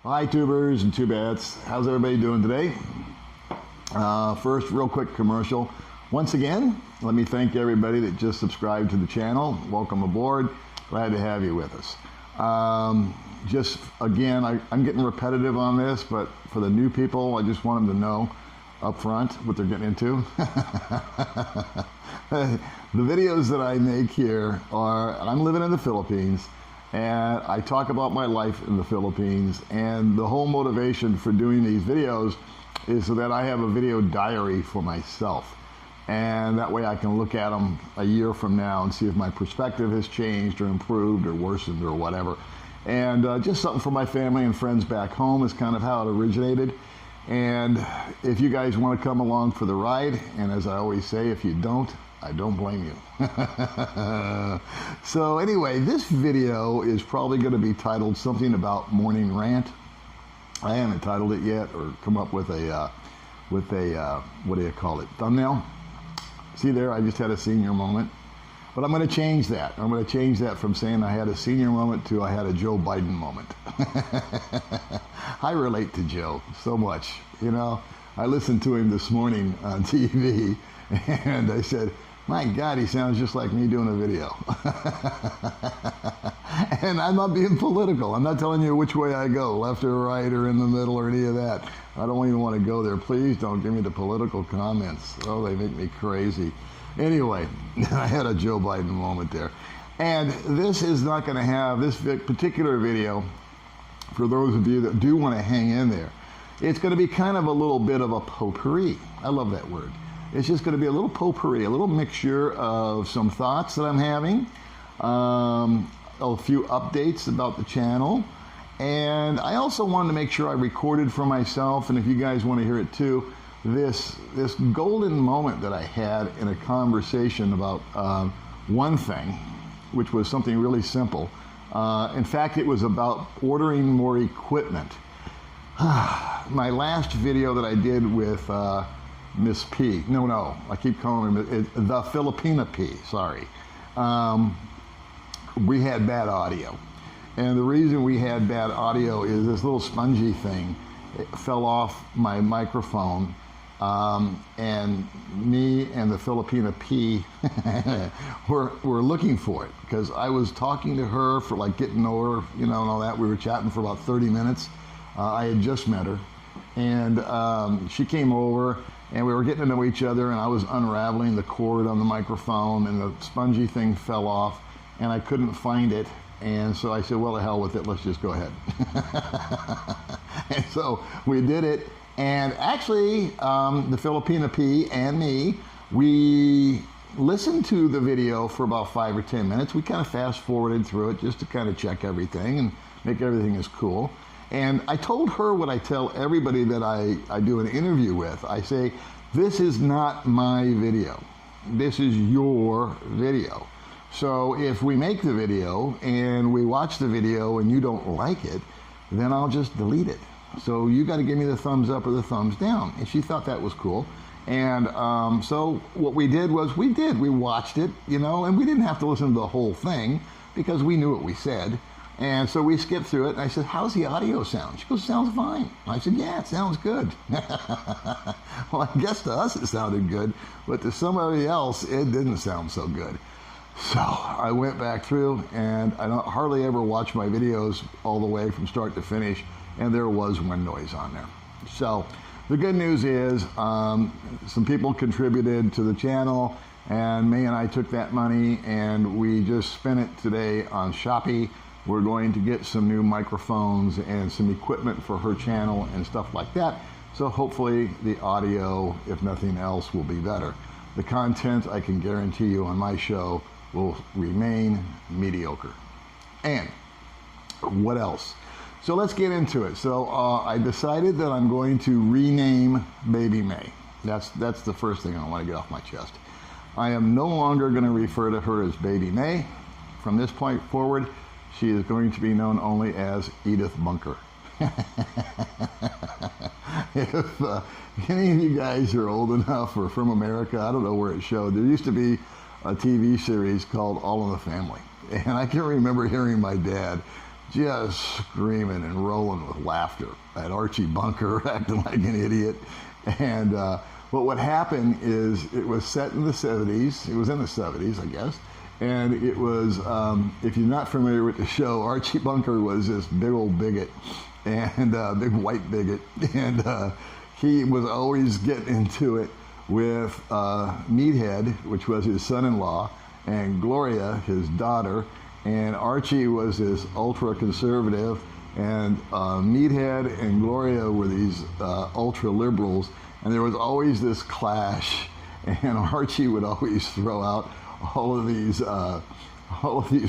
Hi tubers and tubettes, how's everybody doing today? First, real quick commercial. Once again, let me thank everybody that just subscribed to the channel. Welcome aboard, glad to have you with us. Just again, I'm getting repetitive on this, but for the new people, I just want them to know up front what they're getting into. The videos that I make here are, I'm living in the Philippines, and I talk about my life in the Philippines, and the whole motivation for doing these videos is so that I have a video diary for myself, and that way I can look at them a year from now and see if my perspective has changed or improved or worsened or whatever. And just something for my family and friends back home is kind of how it originated. And if you guys want to come along for the ride, and as I always say, if you don't, I don't blame you. So anyway, this video is probably going to be titled something about morning rant. I haven't titled it yet or come up with a what do you call it, thumbnail. See there, I just had a senior moment. But I'm going to change that. I'm going to change that from saying I had a senior moment to I had a Joe Biden moment. I relate to Joe so much. You know, I listened to him this morning on TV and I said, my God, he sounds just like me doing a video. And I'm not being political. I'm not telling you which way I go, left or right or in the middle or any of that. I don't even want to go there. Please don't give me the political comments. Oh, they make me crazy. Anyway, I had a Joe Biden moment there. And this is not going to have, this particular video, for those of you that do want to hang in there, it's going to be kind of a little bit of a potpourri. I love that word. It's just going to be a little potpourri, a little mixture of some thoughts that I'm having, a few updates about the channel, and I also wanted to make sure I recorded for myself, and if you guys want to hear it too, this golden moment that I had in a conversation about one thing, which was something really simple. In fact, it was about ordering more equipment. My last video that I did with Miss P, no, I keep calling her the Filipina P, sorry. We had bad audio. And the reason we had bad audio is this little spongy thing, it fell off my microphone, and me and the Filipina P were looking for it, because I was talking to her for like getting to know her, you know, and all that. We were chatting for about 30 minutes. I had just met her, and she came over, and we were getting to know each other, and I was unraveling the cord on the microphone, and the spongy thing fell off, and I couldn't find it. And so I said, well, the hell with it, let's just go ahead. And so we did it. And actually, the Filipina P and me, we listened to the video for about 5 or 10 minutes. We kind of fast forwarded through it just to kind of check everything and make everything as cool. And I told her what I tell everybody that I do an interview with. I say, this is not my video. This is your video. So if we make the video and we watch the video and you don't like it, then I'll just delete it. So you got to give me the thumbs up or the thumbs down. And she thought that was cool. And so what we did was we watched it, you know, and we didn't have to listen to the whole thing because we knew what we said. And so we skipped through it, and I said, how's the audio sound? She goes, sounds fine. I said, yeah, it sounds good. Well, I guess to us it sounded good, but to somebody else, it didn't sound so good. So I went back through, and I don't hardly ever watch my videos all the way from start to finish, and there was one noise on there. So the good news is some people contributed to the channel, and May and I took that money, and we just spent it today on Shopee. We're going to get some new microphones and some equipment for her channel and stuff like that. So hopefully the audio, if nothing else, will be better. The content, I can guarantee you on my show, will remain mediocre. And what else? So let's get into it. So I decided that I'm going to rename Baby May. That's the first thing I want to get off my chest. I am no longer going to refer to her as Baby May. From this point forward, she is going to be known only as Edith Bunker. If any of you guys are old enough or from America, I don't know where it showed. There used to be a TV series called All in the Family. And I can remember hearing my dad just screaming and rolling with laughter at Archie Bunker acting like an idiot. And but what happened is it was set in the 70s. It was in the 70s, I guess. And it was, if you're not familiar with the show, Archie Bunker was this big old bigot, and big white bigot. And he was always getting into it with Meathead, which was his son-in-law, and Gloria, his daughter. And Archie was this ultra-conservative, and Meathead and Gloria were these ultra-liberals. And there was always this clash, and Archie would always throw out all of these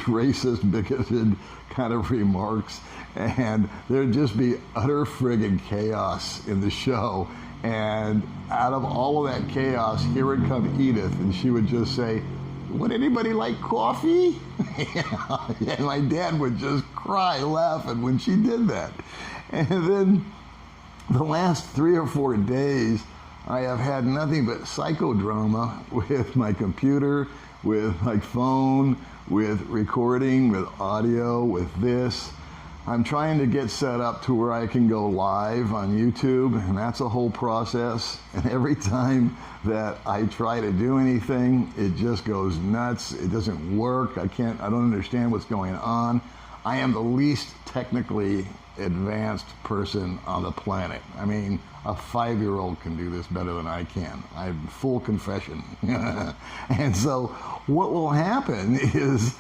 racist, bigoted kind of remarks, and there'd just be utter friggin' chaos in the show. And out of all of that chaos, here would come Edith, and she would just say, "Would anybody like coffee?" And my dad would just cry laughing when she did that. And then the last 3 or 4 days, I have had nothing but psychodrama with my computer, with my phone, with recording, with audio, with this. I'm trying to get set up to where I can go live on YouTube, and that's a whole process. And every time that I try to do anything, it just goes nuts. It doesn't work. I don't understand what's going on. I am the least technically advanced person on the planet. I mean, a 5-year-old can do this better than I can. I'm full confession. And so what will happen is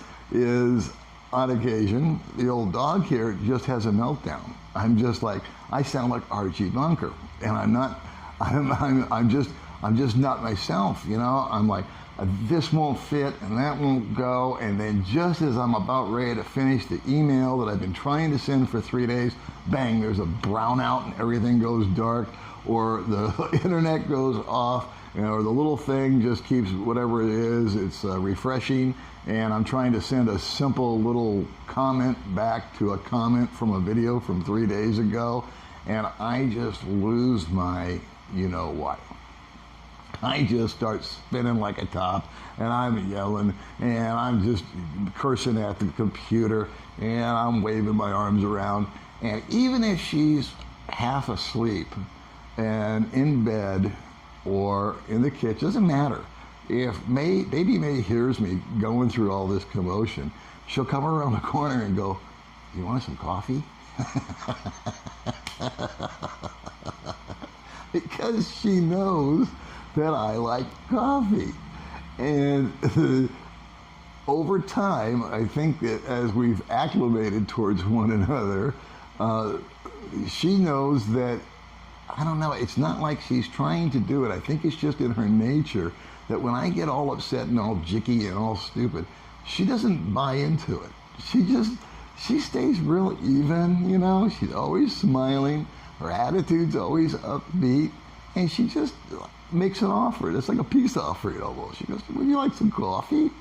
on occasion, the old dog here just has a meltdown. I'm just like, I sound like Archie Bunker, and I'm just not myself, you know? I'm like, this won't fit and that won't go, and then just as I'm about ready to finish the email that I've been trying to send for 3 days, bang, there's a brownout and everything goes dark, or the internet goes off, you know, or the little thing just keeps whatever it is, it's refreshing, and I'm trying to send a simple little comment back to a comment from a video from 3 days ago, and I just lose my you-know-what. I just start spinning like a top, and I'm yelling, and I'm just cursing at the computer, and I'm waving my arms around. And even if she's half asleep and in bed or in the kitchen, doesn't matter. If Baby May hears me going through all this commotion, she'll come around the corner and go, "You want some coffee?" Because she knows that I like coffee. And over time, I think that as we've acclimated towards one another, she knows that, I don't know, it's not like she's trying to do it. I think it's just in her nature that when I get all upset and all jicky and all stupid, she doesn't buy into it. She stays real even, you know? She's always smiling. Her attitude's always upbeat. And she just makes an offer. It's like a peace offering almost. She goes, "Would you like some coffee?"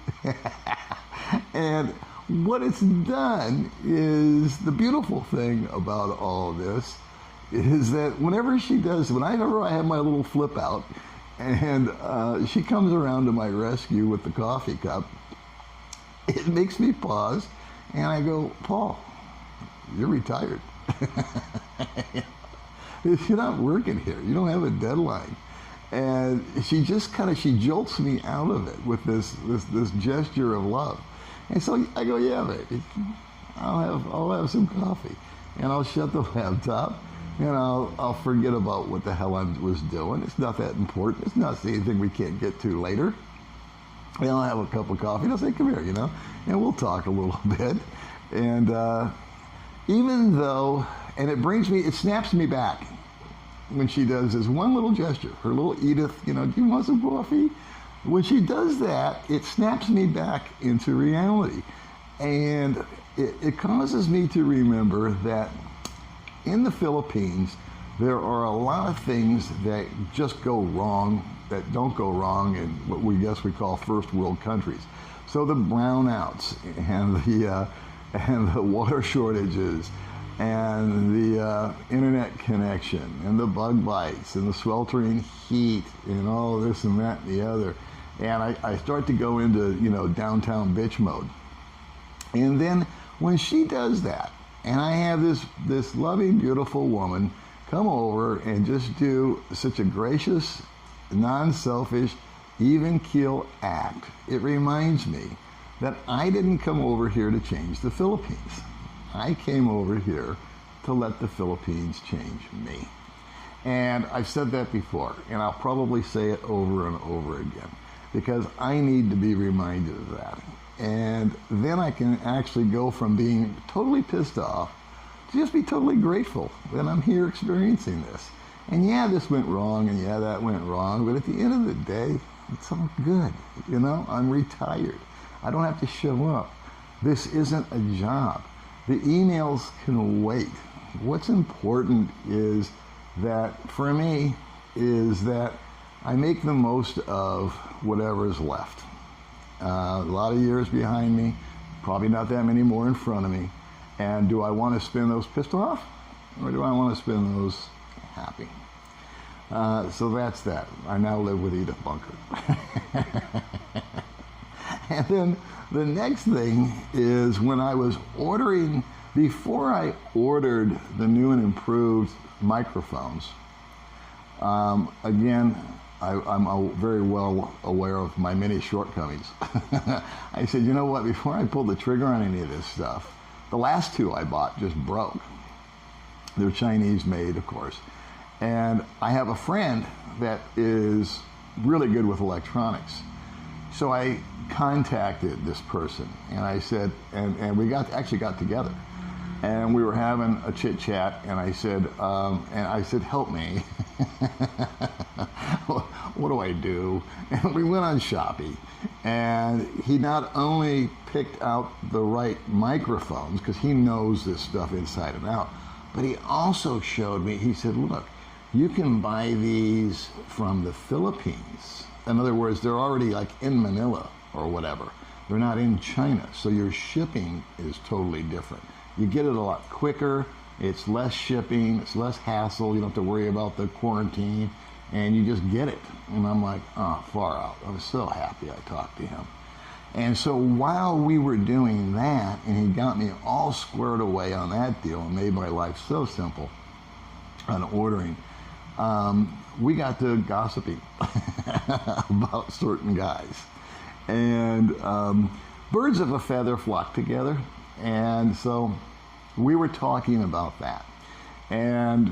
And what it's done is, the beautiful thing about all of this is that whenever I have my little flip out, and she comes around to my rescue with the coffee cup, it makes me pause, and I go, "Paul, you're retired. You're not working here. You don't have a deadline." And she just she jolts me out of it with this gesture of love. And so I go, "Yeah, baby, I'll have some coffee," and I'll shut the laptop, and I'll forget about what the hell I was doing. It's not that important. It's not anything we can't get to later. And I'll have a cup of coffee, and I'll say, "Come here, and we'll talk a little bit." And even though, and it snaps me back when she does this one little gesture, her little Edith, "Do you want some coffee?" When she does that, it snaps me back into reality. And it causes me to remember that in the Philippines, there are a lot of things that just go wrong, that don't go wrong in what we call first world countries. So the brownouts and the water shortages and the internet connection and the bug bites and the sweltering heat and all this and that and the other. And I start to go into, downtown bitch mode. And then when she does that, And I have this loving, beautiful woman come over and just do such a gracious, non-selfish, even keel act. It reminds me that I didn't come over here to change the Philippines. I came over here to let the Philippines change me. And I've said that before, and I'll probably say it over and over again, because I need to be reminded of that. And then I can actually go from being totally pissed off to just be totally grateful that I'm here experiencing this. And yeah, this went wrong, and yeah, that went wrong, but at the end of the day, it's all good. You know, I'm retired. I don't have to show up. This isn't a job. The emails can wait. What's important is that, for me, is that I make the most of whatever is left. A lot of years behind me, probably not that many more in front of me. And do I want to spend those pissed off? Or do I want to spend those happy? So that's that. I now live with Edith Bunker. And then the next thing is when I was ordering, before I ordered the new and improved microphones, again, I'm very well aware of my many shortcomings. I said, you know what, before I pull the trigger on any of this stuff, the last two I bought just broke. They're Chinese made, of course. And I have a friend that is really good with electronics. So I contacted this person and I said, and we actually got together. And we were having a chit chat, and I said, help me. What do I do? And we went on Shopee, and he not only picked out the right microphones, because he knows this stuff inside and out, but he also showed me, he said, look, you can buy these from the Philippines. In other words, they're already like in Manila or whatever. They're not in China, so your shipping is totally different. You get it a lot quicker, it's less shipping, it's less hassle, you don't have to worry about the quarantine, and you just get it. And I'm like, oh, far out. I was so happy I talked to him. And so while we were doing that, and he got me all squared away on that deal and made my life so simple on ordering, we got to gossiping about certain guys. And birds of a feather flock together. And so we were talking about that. And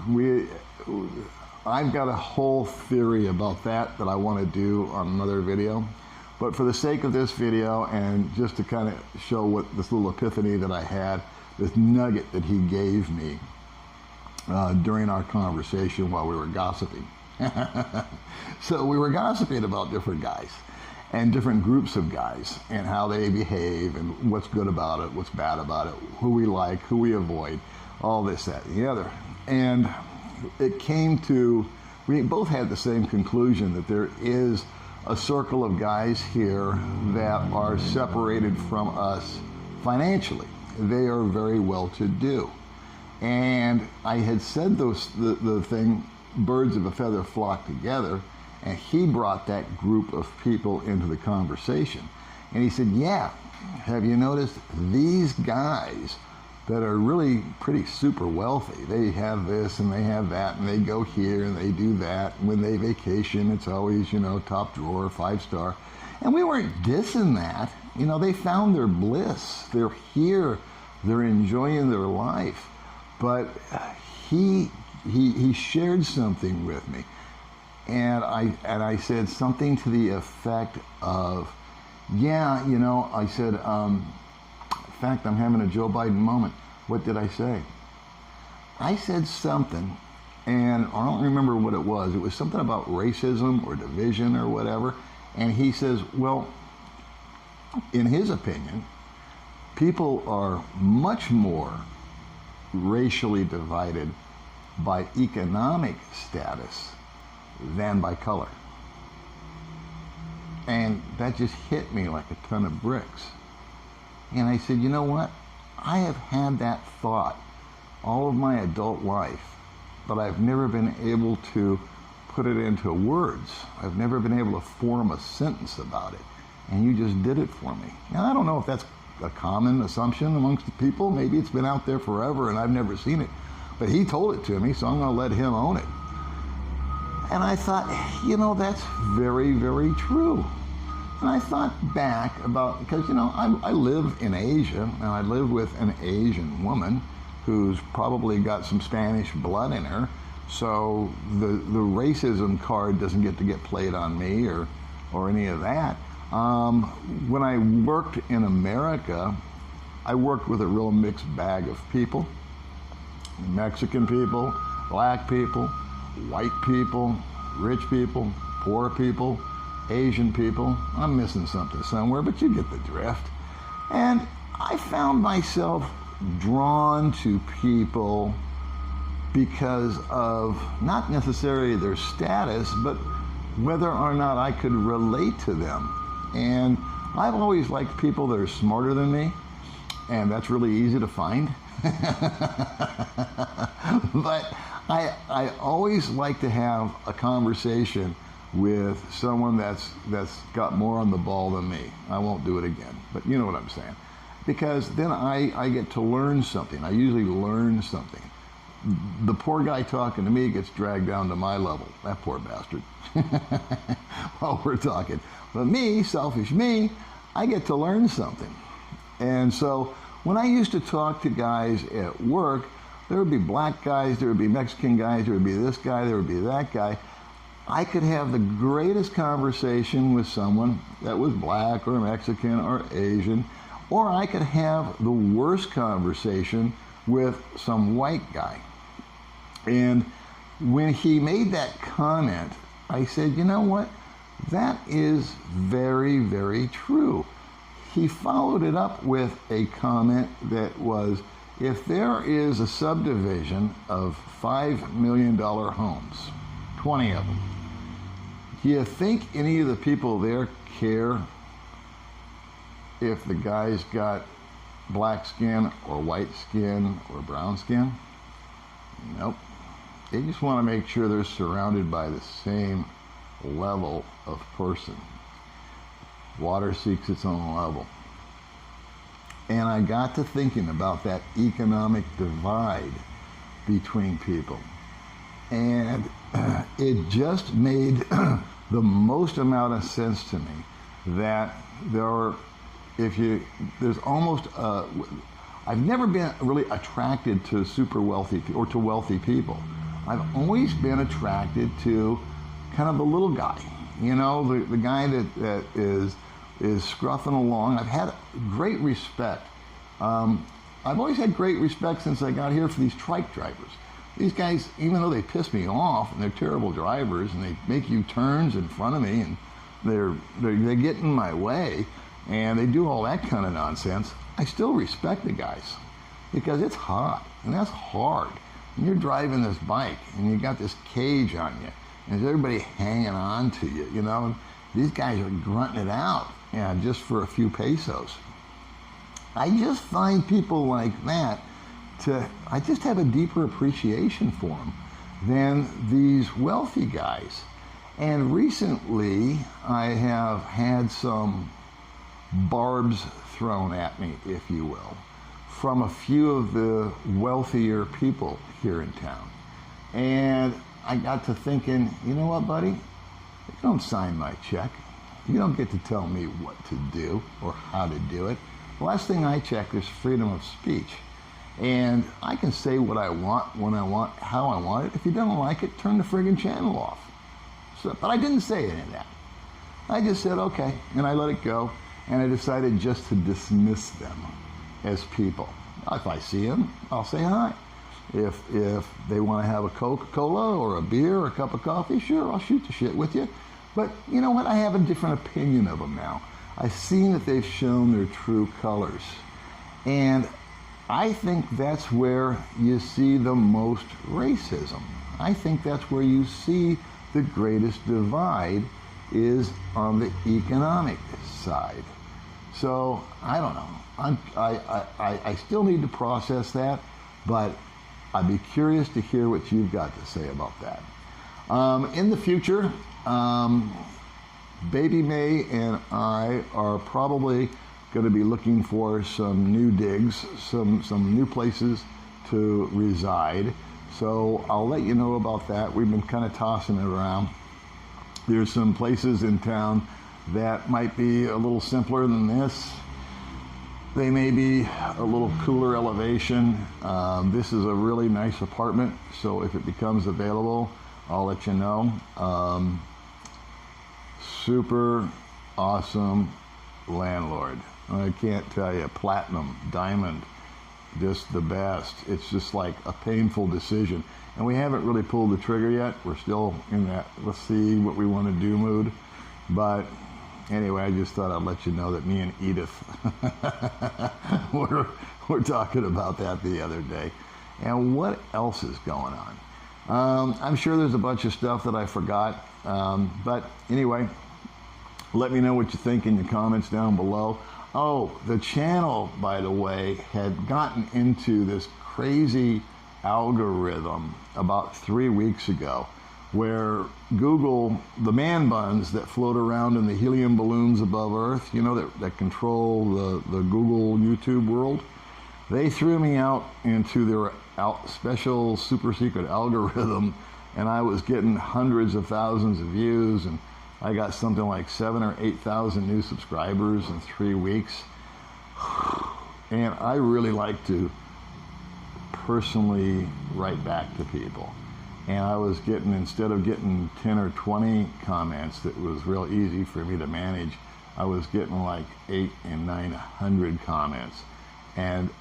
I've got a whole theory about that I want to do on another video. But for the sake of this video, and just to kind of show what this little epiphany that I had, this nugget that he gave me during our conversation while we were gossiping. So we were gossiping about different guys and different groups of guys and how they behave and what's good about it, what's bad about it, who we like, who we avoid, all this, that, and the other. And it came to, we both had the same conclusion that there is a circle of guys here that are separated from us financially. They are very well to do. And I had said the thing, birds of a feather flock together, and he brought that group of people into the conversation. And he said, yeah, have you noticed these guys that are really pretty super wealthy, they have this and they have that and they go here and they do that. When they vacation, it's always, you know, top drawer, 5-star. And we weren't dissing that. You know, they found their bliss. They're here. They're enjoying their life. But he shared something with me. And I said something to the effect of, yeah, you know, I said, in fact, I'm having a Joe Biden moment. What did I say? I said something, and I don't remember what it was. It was something about racism or division or whatever. And he says, well, in his opinion, people are much more racially divided by economic status than by color. And that just hit me like a ton of bricks. And I said, you know what? I have had that thought all of my adult life, but I've never been able to put it into words. I've never been able to form a sentence about it. And you just did it for me. Now, I don't know if that's a common assumption amongst the people. Maybe it's been out there forever and I've never seen it. But he told it to me, so I'm going to let him own it. And I thought, that's very, very true. And I thought back about, because, I live in Asia, and I live with an Asian woman who's probably got some Spanish blood in her, so the racism card doesn't get to get played on me or any of that. When I worked in America, I worked with a real mixed bag of people. Mexican people, black people, white people, rich people, poor people, Asian people. I'm missing something somewhere, but you get the drift. And I found myself drawn to people because of not necessarily their status, but whether or not I could relate to them. And I've always liked people that are smarter than me, and that's really easy to find. But I always like to have a conversation with someone that's got more on the ball than me. I won't do it again, but you know what I'm saying. Because then I get to learn something. I usually learn something. The poor guy talking to me gets dragged down to my level. That poor bastard. While we're talking. But me, selfish me, I get to learn something. And so when I used to talk to guys at work, there would be black guys, there would be Mexican guys, there would be this guy, there would be that guy. I could have the greatest conversation with someone that was black or Mexican or Asian, or I could have the worst conversation with some white guy. And when he made that comment, I said, you know what? That is very, very true. He followed it up with a comment that was, if there is a subdivision of $5 million homes, 20 of them, do you think any of the people there care if the guy's got black skin or white skin or brown skin? Nope. They just want to make sure they're surrounded by the same level of person. Water seeks its own level. And I got to thinking about that economic divide between people. And it just made the most amount of sense to me that there's almost, I've never been really attracted to super wealthy or to wealthy people. I've always been attracted to kind of the little guy, the guy that is scruffing along. I've had great respect. I've always had great respect since I got here for these trike drivers. These guys, even though they piss me off and they're terrible drivers and they make U-turns in front of me and they get in my way and they do all that kind of nonsense, I still respect the guys because it's hot and that's hard. And you're driving this bike and you got this cage on you and there's everybody hanging on to you, These guys are grunting it out, just for a few pesos. I just find people like that I just have a deeper appreciation for them than these wealthy guys. And recently, I have had some barbs thrown at me, if you will, from a few of the wealthier people here in town. And I got to thinking, you know what, buddy? You don't sign my check. You don't get to tell me what to do or how to do it. The last thing I check is freedom of speech. And I can say what I want, when I want, how I want it. If you don't like it, turn the friggin' channel off. But I didn't say any of that. I just said, okay, and I let it go. And I decided just to dismiss them as people. If I see them, I'll say hi. If they want to have a Coca-Cola or a beer or a cup of coffee, sure, I'll shoot the shit with you. But you know what? I have a different opinion of them now. I've seen that they've shown their true colors. And I think that's where you see the most racism. I think that's where you see the greatest divide is on the economic side. So, I don't know. I still need to process that, but I'd be curious to hear what you've got to say about that. In the future, Baby May and I are probably going to be looking for some new digs, some new places to reside. So I'll let you know about that. We've been kind of tossing it around. There's some places in town that might be a little simpler than this. They may be a little cooler elevation. This is a really nice apartment, so if it becomes available, I'll let you know. Super awesome landlord. I can't tell you, platinum, diamond, just the best. It's just like a painful decision. And we haven't really pulled the trigger yet. We're still in that let's see what we want to do mood. But anyway, I just thought I'd let you know that me and Edith we're talking about that the other day. And what else is going on? I'm sure there's a bunch of stuff that I forgot. But anyway, let me know what you think in the comments down below. Oh, the channel, by the way, had gotten into this crazy algorithm about 3 weeks ago, where Google, the man buns that float around in the helium balloons above Earth, you know, that control the Google YouTube world, they threw me out into their special super secret algorithm, and I was getting hundreds of thousands of views, and I got something like 7,000 or 8,000 new subscribers in 3 weeks. And I really like to personally write back to people. And I was getting, instead of getting 10 or 20 comments that was real easy for me to manage, I was getting like 800 and 900 comments. And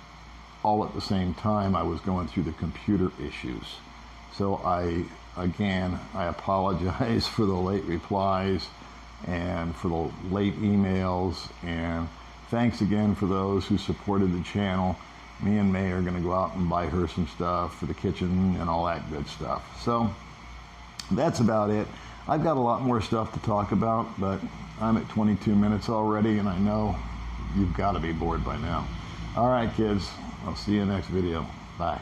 all at the same time, I was going through the computer issues. So again, I apologize for the late replies and for the late emails, and thanks again for those who supported the channel. Me and May are going to go out and buy her some stuff for the kitchen and all that good stuff. So that's about it. I've got a lot more stuff to talk about, but I'm at 22 minutes already, and I know you've got to be bored by now. All right, kids, I'll see you in the next video. Bye.